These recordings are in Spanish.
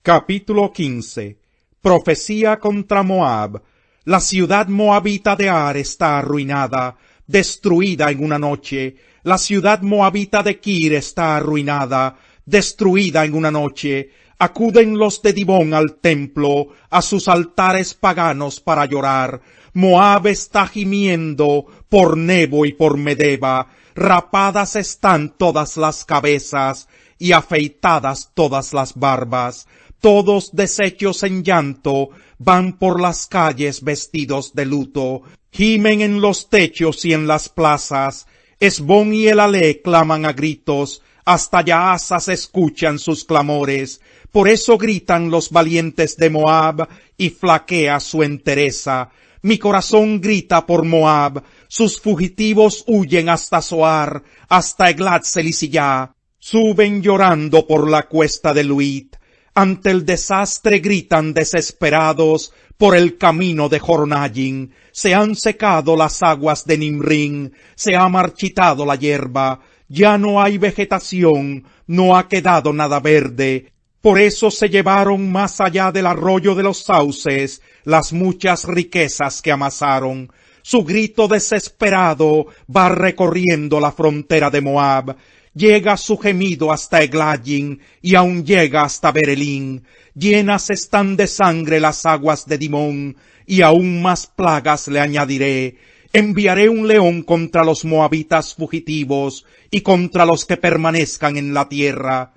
Capítulo 15. Profecía contra Moab. La ciudad moabita de Ar está arruinada, destruida en una noche. La ciudad moabita de Kir está arruinada, destruida en una noche. Acuden los de Dibón al templo, a sus altares paganos para llorar. Moab está gimiendo por Nebo y por Medeba. Rapadas están todas las cabezas y afeitadas todas las barbas. Todos deshechos en llanto van por las calles vestidos de luto. Gimen en los techos y en las plazas. Esbón y Elalé claman a gritos. Hasta Yaasa se escuchan sus clamores. Por eso gritan los valientes de Moab y flaquea su entereza. Mi corazón grita por Moab. Sus fugitivos huyen hasta Zoar, hasta Eglat Selisiyá. Suben llorando por la cuesta de Luit. Ante el desastre gritan desesperados por el camino de Jornayim. Se han secado las aguas de Nimrín, se ha marchitado la hierba, ya no hay vegetación, no ha quedado nada verde. Por eso se llevaron más allá del arroyo de los sauces las muchas riquezas que amasaron. Su grito desesperado va recorriendo la frontera de Moab. Llega su gemido hasta Eglayim y aún llega hasta Berelín. Llenas están de sangre las aguas de Dimón, y aún más plagas le añadiré. Enviaré un león contra los moabitas fugitivos y contra los que permanezcan en la tierra.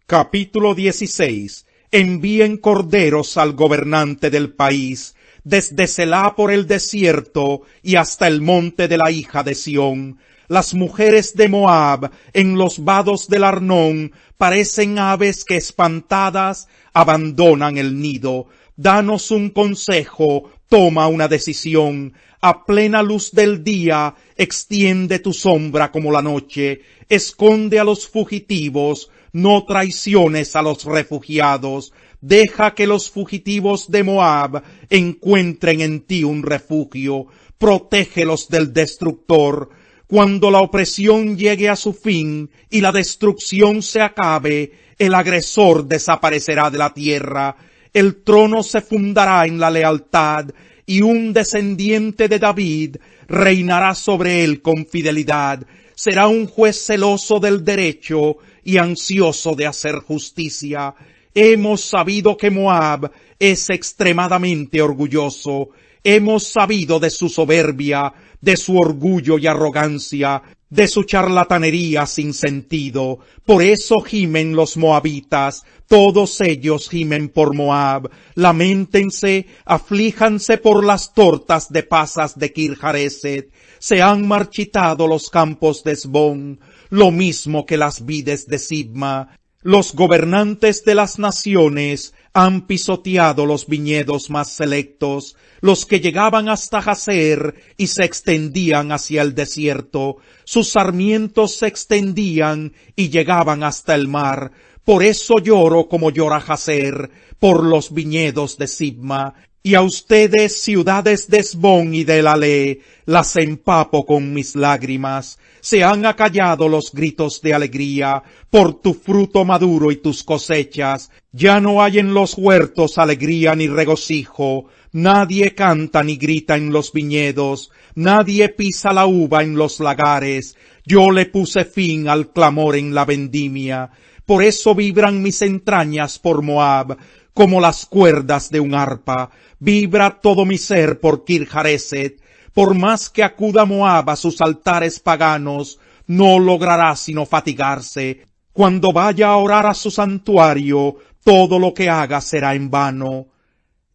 Capítulo 16. Envíen corderos al gobernante del país, desde Selá por el desierto y hasta el monte de la hija de Sión. Las mujeres de Moab en los vados del Arnón parecen aves que espantadas abandonan el nido. Danos un consejo, toma una decisión. A plena luz del día extiende tu sombra como la noche. Esconde a los fugitivos, no traiciones a los refugiados. Deja que los fugitivos de Moab encuentren en ti un refugio. Protégelos del destructor. Cuando la opresión llegue a su fin y la destrucción se acabe, el agresor desaparecerá de la tierra, el trono se fundará en la lealtad, y un descendiente de David reinará sobre él con fidelidad. Será un juez celoso del derecho y ansioso de hacer justicia. Hemos sabido que Moab es extremadamente orgulloso. Hemos sabido de su soberbia, de su orgullo y arrogancia, de su charlatanería sin sentido. Por eso gimen los moabitas, todos ellos gimen por Moab. Lamentense, aflíjanse por las tortas de pasas de Kir-Jareset. Se han marchitado los campos de Esbón, lo mismo que las vides de Sibma. Los gobernantes de las naciones han pisoteado los viñedos más selectos, los que llegaban hasta Jazer y se extendían hacia el desierto. Sus sarmientos se extendían y llegaban hasta el mar. Por eso lloro como llora Jazer, por los viñedos de Sibma. Y a ustedes, ciudades de Esbón y de Elalé, las empapo con mis lágrimas. Se han acallado los gritos de alegría por tu fruto maduro y tus cosechas. Ya no hay en los huertos alegría ni regocijo. Nadie canta ni grita en los viñedos. Nadie pisa la uva en los lagares. Yo le puse fin al clamor en la vendimia. Por eso vibran mis entrañas por Moab, como las cuerdas de un arpa. Vibra todo mi ser por Kir-Jareset. Por más que acuda Moab a sus altares paganos, no logrará sino fatigarse. Cuando vaya a orar a su santuario, todo lo que haga será en vano.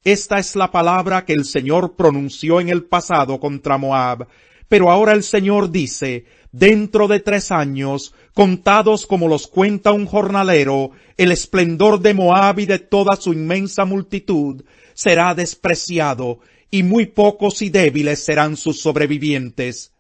Esta es la palabra que el Señor pronunció en el pasado contra Moab. Pero ahora el Señor dice, dentro de 3 años, contados como los cuenta un jornalero, el esplendor de Moab y de toda su inmensa multitud será despreciado, y muy pocos y débiles serán sus sobrevivientes.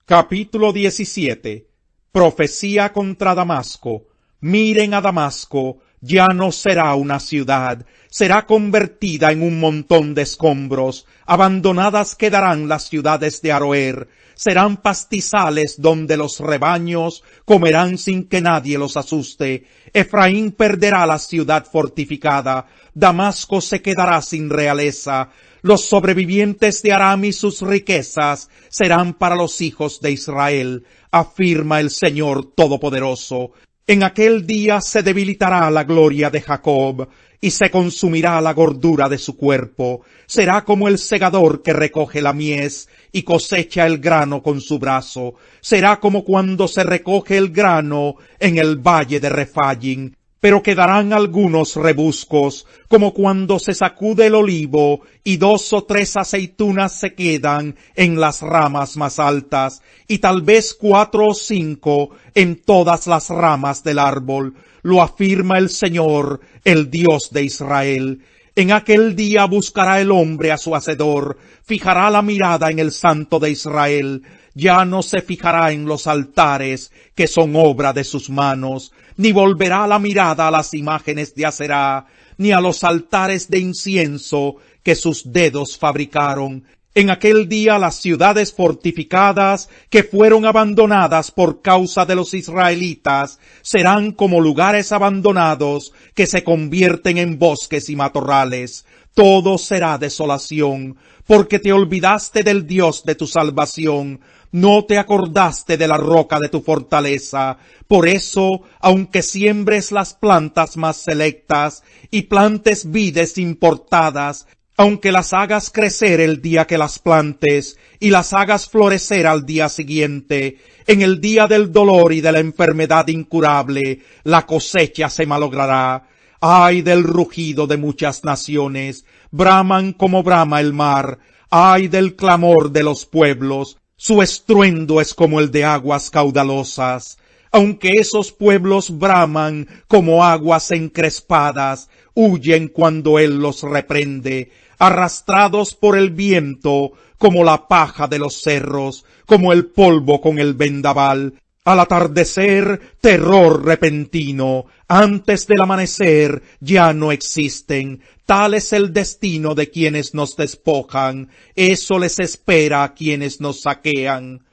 Capítulo 17. Profecía contra Damasco. Miren a Damasco, Ya no será una ciudad, será convertida en un montón de escombros. Abandonadas quedarán las ciudades de Aroer. Serán pastizales donde los rebaños comerán sin que nadie los asuste. Efraín perderá la ciudad fortificada. Damasco se quedará sin realeza. Los sobrevivientes de Aram y sus riquezas serán para los hijos de Israel, afirma el Señor Todopoderoso. En aquel día se debilitará la gloria de Jacob, y se consumirá la gordura de su cuerpo. Será como el segador que recoge la mies y cosecha el grano con su brazo. Será como cuando se recoge el grano en el valle de Rephaim. Pero quedarán algunos rebuscos, como cuando se sacude el olivo y 2 o 3 aceitunas se quedan en las ramas más altas, y tal vez 4 o 5 en todas las ramas del árbol. Lo afirma el Señor, el Dios de Israel. En aquel día buscará el hombre a su hacedor, fijará la mirada en el Santo de Israel. Ya no se fijará en los altares, que son obra de sus manos, ni volverá la mirada a las imágenes de Aserá, ni a los altares de incienso que sus dedos fabricaron. En aquel día las ciudades fortificadas que fueron abandonadas por causa de los israelitas serán como lugares abandonados que se convierten en bosques y matorrales. Todo será desolación, porque te olvidaste del Dios de tu salvación, no te acordaste de la roca de tu fortaleza. Por eso, aunque siembres las plantas más selectas y plantes vides importadas, aunque las hagas crecer el día que las plantes y las hagas florecer al día siguiente, en el día del dolor y de la enfermedad incurable, la cosecha se malogrará. Ay del rugido de muchas naciones, braman como brama el mar. Ay del clamor de los pueblos, su estruendo es como el de aguas caudalosas. Aunque esos pueblos braman como aguas encrespadas, huyen cuando él los reprende, arrastrados por el viento, como la paja de los cerros, como el polvo con el vendaval. Al atardecer, terror repentino, antes del amanecer ya no existen. Tal es el destino de quienes nos despojan, eso les espera a quienes nos saquean.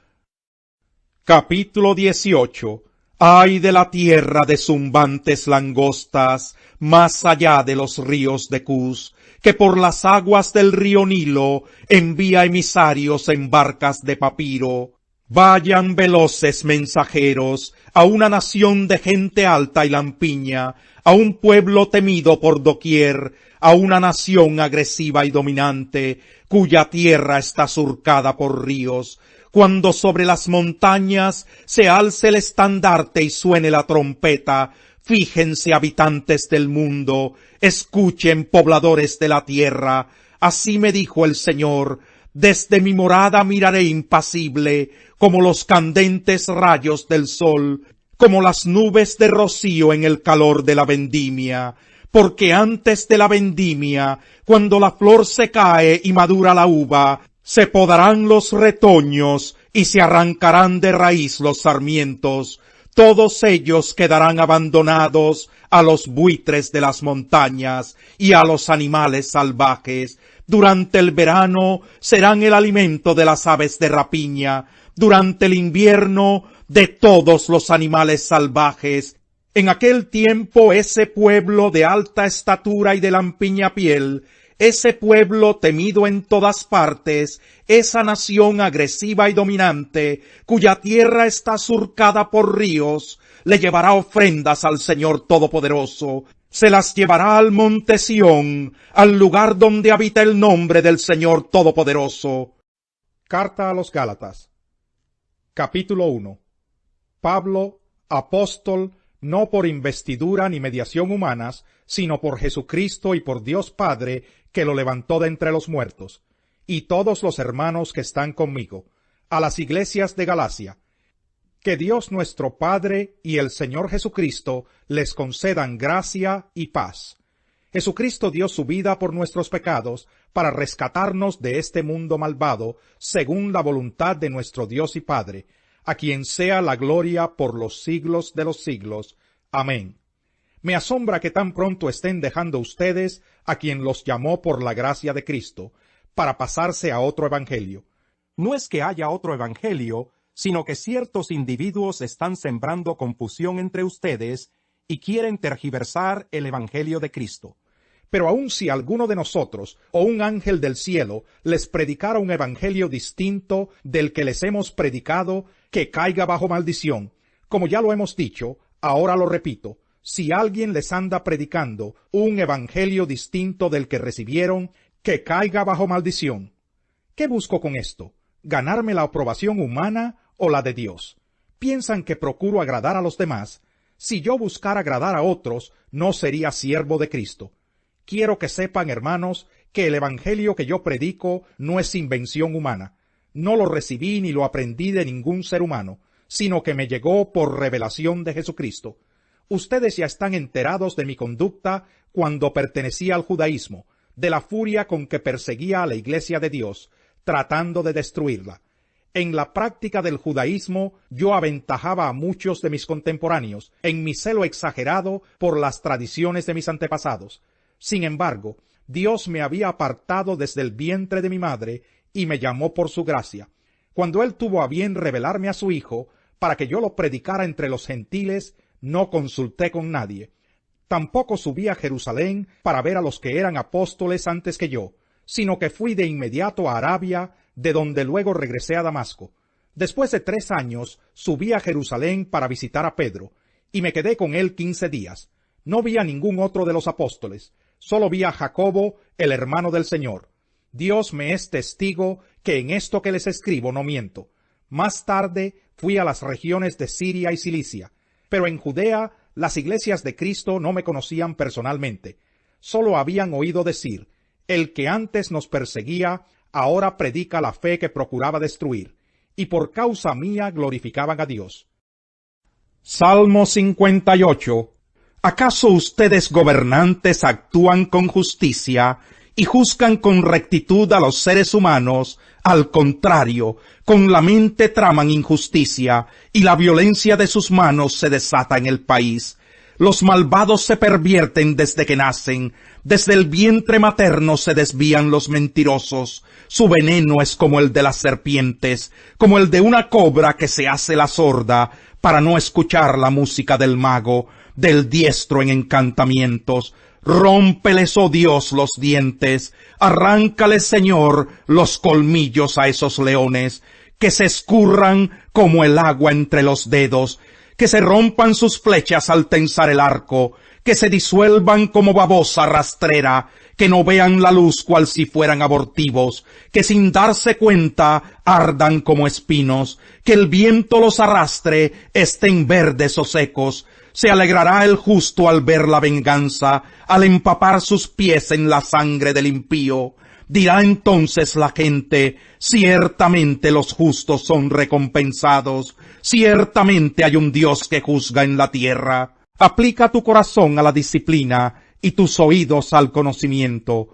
Capítulo 18. Ay de la tierra de zumbantes langostas, más allá de los ríos de Cus, que por las aguas del río Nilo envía emisarios en barcas de papiro. Vayan veloces mensajeros a una nación de gente alta y lampiña, a un pueblo temido por doquier, a una nación agresiva y dominante, cuya tierra está surcada por ríos. Cuando sobre las montañas se alce el estandarte y suene la trompeta, fíjense habitantes del mundo, escuchen pobladores de la tierra. Así me dijo el Señor: desde mi morada miraré impasible, como los candentes rayos del sol, como las nubes de rocío en el calor de la vendimia. Porque antes de la vendimia, cuando la flor se cae y madura la uva, se podarán los retoños y se arrancarán de raíz los sarmientos. Todos ellos quedarán abandonados a los buitres de las montañas y a los animales salvajes. Durante el verano serán el alimento de las aves de rapiña, durante el invierno de todos los animales salvajes. En aquel tiempo ese pueblo de alta estatura y de lampiña piel, ese pueblo temido en todas partes, esa nación agresiva y dominante, cuya tierra está surcada por ríos, le llevará ofrendas al Señor Todopoderoso, se las llevará al monte Sión, al lugar donde habita el nombre del Señor Todopoderoso. Carta a los Gálatas. Capítulo 1. Pablo, apóstol, no por investidura ni mediación humanas, sino por Jesucristo y por Dios Padre, que lo levantó de entre los muertos, y todos los hermanos que están conmigo, a las iglesias de Galacia. Que Dios nuestro Padre y el Señor Jesucristo les concedan gracia y paz. Jesucristo dio su vida por nuestros pecados, para rescatarnos de este mundo malvado, según la voluntad de nuestro Dios y Padre, a quien sea la gloria por los siglos de los siglos. Amén. Me asombra que tan pronto estén dejando ustedes a quien los llamó por la gracia de Cristo, para pasarse a otro evangelio. No es que haya otro evangelio, sino que ciertos individuos están sembrando confusión entre ustedes y quieren tergiversar el evangelio de Cristo. Pero aun si alguno de nosotros o un ángel del cielo les predicara un evangelio distinto del que les hemos predicado, que caiga bajo maldición. Como ya lo hemos dicho, ahora lo repito, si alguien les anda predicando un evangelio distinto del que recibieron, que caiga bajo maldición. ¿Qué busco con esto? ¿Ganarme la aprobación humana o la de Dios? ¿Piensan que procuro agradar a los demás? Si yo buscara agradar a otros, no sería siervo de Cristo. Quiero que sepan, hermanos, que el evangelio que yo predico no es invención humana. No lo recibí ni lo aprendí de ningún ser humano, sino que me llegó por revelación de Jesucristo. Ustedes ya están enterados de mi conducta cuando pertenecía al judaísmo, de la furia con que perseguía a la Iglesia de Dios, tratando de destruirla. En la práctica del judaísmo yo aventajaba a muchos de mis contemporáneos en mi celo exagerado por las tradiciones de mis antepasados. Sin embargo, Dios me había apartado desde el vientre de mi madre y me llamó por su gracia. Cuando Él tuvo a bien revelarme a su Hijo, para que yo lo predicara entre los gentiles, no consulté con nadie. Tampoco subí a Jerusalén para ver a los que eran apóstoles antes que yo, sino que fui de inmediato a Arabia, de donde luego regresé a Damasco. Después de 3 años, subí a Jerusalén para visitar a Pedro, y me quedé con él 15 días. No vi a ningún otro de los apóstoles, solo vi a Jacobo, el hermano del Señor. Dios me es testigo que en esto que les escribo no miento. Más tarde fui a las regiones de Siria y Cilicia, pero en Judea las iglesias de Cristo no me conocían personalmente. Solo habían oído decir, el que antes nos perseguía, ahora predica la fe que procuraba destruir, y por causa mía glorificaban a Dios. Salmo 58. ¿Acaso ustedes gobernantes actúan con justicia y juzgan con rectitud a los seres humanos? Al contrario, con la mente traman injusticia, y la violencia de sus manos se desata en el país. Los malvados se pervierten desde que nacen, desde el vientre materno se desvían los mentirosos. Su veneno es como el de las serpientes, como el de una cobra que se hace la sorda para no escuchar la música del mago, del diestro en encantamientos. Rómpeles, oh Dios, los dientes, arráncales, Señor, los colmillos a esos leones, que se escurran como el agua entre los dedos, que se rompan sus flechas al tensar el arco, que se disuelvan como babosa rastrera, que no vean la luz cual si fueran abortivos, que sin darse cuenta ardan como espinos, que el viento los arrastre, estén verdes o secos. Se alegrará el justo al ver la venganza, al empapar sus pies en la sangre del impío. Dirá entonces la gente, ciertamente los justos son recompensados, ciertamente hay un Dios que juzga en la tierra. Aplica tu corazón a la disciplina y tus oídos al conocimiento.